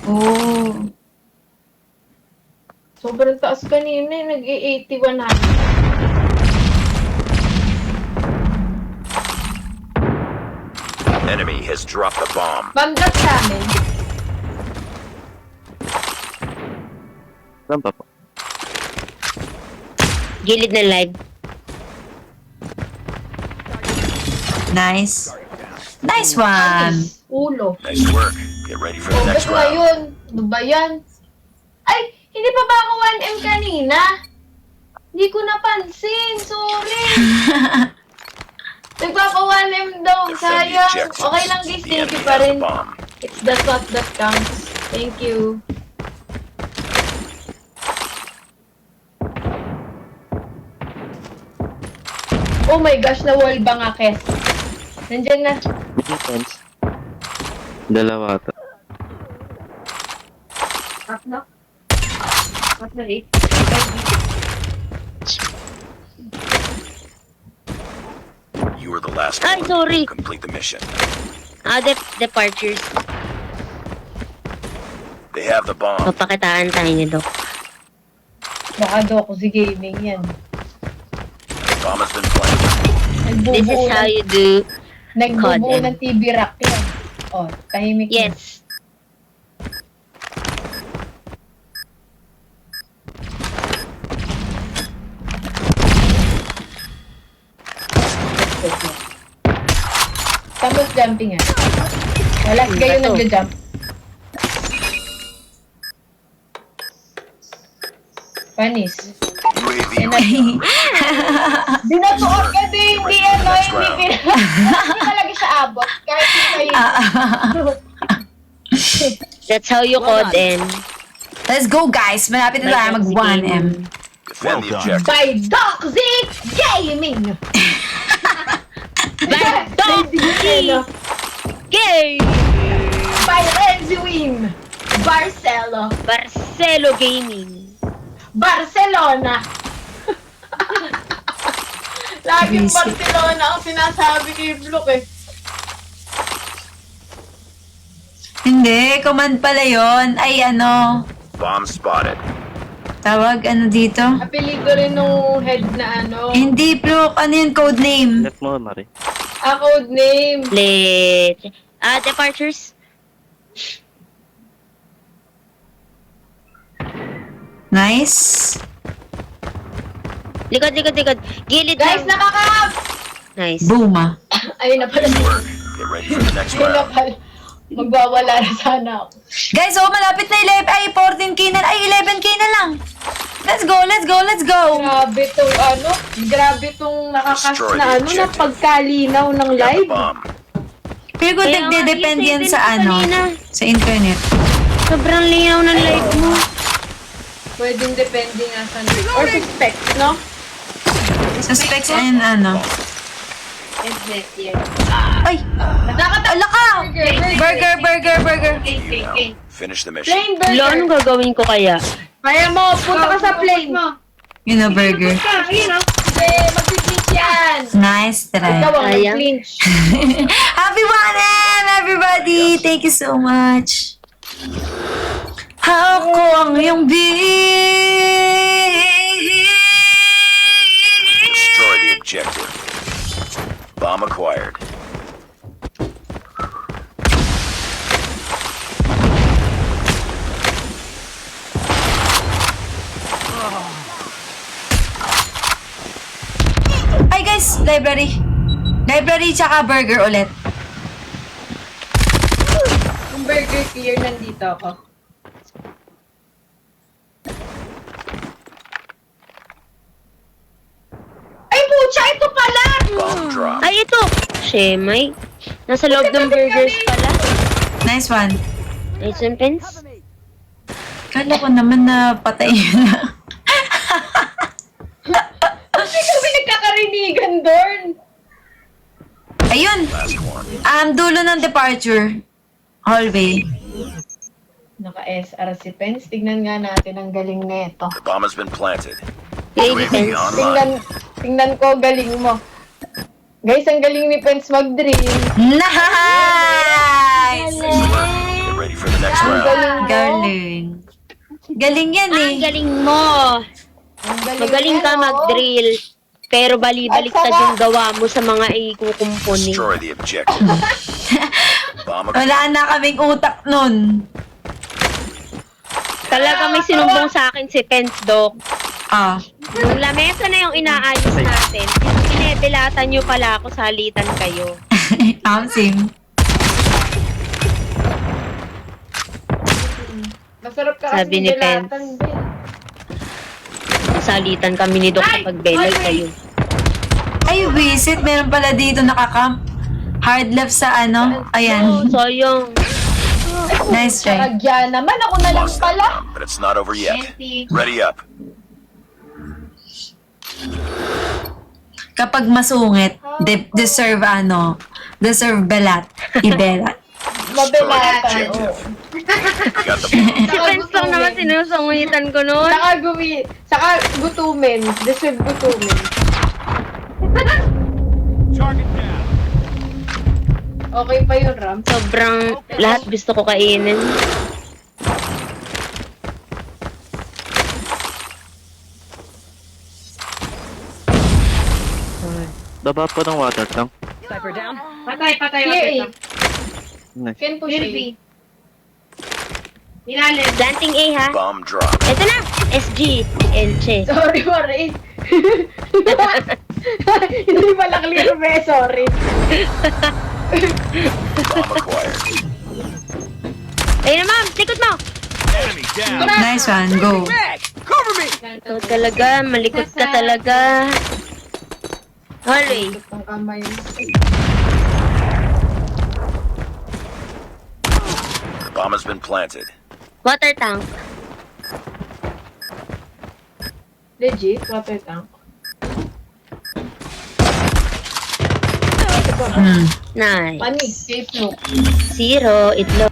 Oh. Sobrang taas kanina eh. Nag-81 na. Enemy has dropped the bomb. Bandat sa amin. Saan pa po? Gilid na live. Nice. Nice one. Ulo. Nice work. Get ready for the Oh, next ba't round. ngayon? Ano ba yan? Ay, hindi pa ba ako 1M kanina? Hindi ko napansin. Sorry. Nagpapa 1M daw. Defend the Sayang. objectives. Okay lang guys. The Thank you enemy pa has rin. the bomb. It's the thought that counts. Thank you. Oh my gosh, na-wall ba nga, Kes? Nandyan na. Defense. Dalawa ata. Tatlo? Tatlo eh. You are the last Ay, one. sorry. Complete the mission. Departures. They have the bomb. Papakitaan tayo ni Doc. Baka Doko si gaming yan. Bomb has been planted. This is how you do. Nagbubuo COD. ng TV rack yan. Oh, tahimik na. Yes. Tapos jumping ah. Wala kayo Ito. nagja-jump. Panis. UAV Dinatuot ka din, hindi ano, Next hindi round. hindi talaga siya abot. Kahit hindi kayo. That's how you code in. Let's go, guys. Malapit na tayo mag 1M. defend the objective. By Doc Z Gaming! By Doc Z! Gay! By Renziwin! Barcelo! Barcelo Gaming. Barcelona! Laging Crazy. Barcelona ang sinasabi kay Blook eh. Hindi, command pala yon. Ay, ano, Bomb spotted. tawag, ano dito? Apelido rin nung head na ano. Hindi, bro. Ano yung code name? Left mo, Mari. Code name. Lit. Departures. Nice. Likod. Gilid Guys, lang. nakakap! Nice. Boom, ah. Ayun na pala. Nice work. Get ready for the next Ayun na round. pala. Magwawala na sana ako. Guys, oh, malapit na 11. Ay, 14k na. Ay, 11k na lang. Let's go, let's go, let's go. Grabe tong ano. Grabe tong nakakas Destroy na the ano na objective. pagkalinaw ng Got the live. bomb. Pero kung Kaya nga, nagde-depend yan isipin sa ko ano, kanina. sa internet. Sobrang linaw ng live mo. Pwedeng depende nga sa or suspect, no? Sa specs and ano. Internet yan. Ay, ala ka! Burger. You know. Finish the mission. Plain Lo, anong burger. gagawin ko kaya? Kaya mo, punta ka sa plane. Yun na, burger. Kasi mag-clinch yan. Nice try. Ikaw ang Ayan. mag-clinch. Happy 1M, everybody! Thank you so much. Ako ang iyong Destroy the objective. Bomb acquired. Ay guys, library. Library tsaka burger ulit. Yung burger clear, nandito ako. Ay, pucha, ito pala! Bomb drop. Ay, ito! Shemay. Nasa loob ng burgers pala. Nice one. Nice and pins. Kala ko naman na patay na. Kasi kami nagkakarinigan doon. Ayun. Last one. Dulo ng departure. Hallway. Naka-SR si Pence. Tignan nga natin ang galing nito. The bomb has been planted. Lady UAV pins. online. Tingnan ko galing mo. Guys, ang galing ni Pence mag-dream. Nice! Nice work. Get ready for the next Ang round. galing galing. Galing yan eh. Ang galing mo. Magaling ka yan, oh. mag-drill. Pero bali-baliktad At saka- yung gawa mo sa mga ikukumpuni. Destroy the objective. Bomb acquired. Wala na kaming utak nun. Talaga may sinumbong sa akin si Pence, Doc. Ah. Yung lamesa na yung inaayos natin. Pinebelatan nyo pala ako, salitan kayo. Sim. Masarap ka Sabi kasi ni nilatan, Ben. Salitan kami ni Doc kapag belay kayo. Ay, visit. Meron pala dito nakakamp. Hard left sa ano. Oh, Ayan. sayang. Nice try. Karagya naman, ako na lang Lost that pala. round, but it's not over yet. Ready up. Kapag masungit, deserve belat. Ibelat. Destroy the Mabelatan, objective. oo. Got the bomb. Si Pence lang naman sinusungitan ko noon. Saka gutumin. Deserve gutumin. Okay pa yun, Ram. Sobrang lahat gusto ko kainin. Baba po ng water tank. Patay, Clear A. Nice. Can push Clear A. B. Nilalim. Planting A ha. Bomb dropped. Ito na. SG. Elche. Sorry, Mare. Hindi pala clear, be. Sorry. Bomb acquired. Ayun na ma'am. Likod mo. Nice one. Go. Ikaw talaga. Malikot ka talaga. Hallway. Ang kamay. Bomb has been planted. Water tank. Legit, water tank. Hmm. Nice. Panig, safe no. 0. Itlog.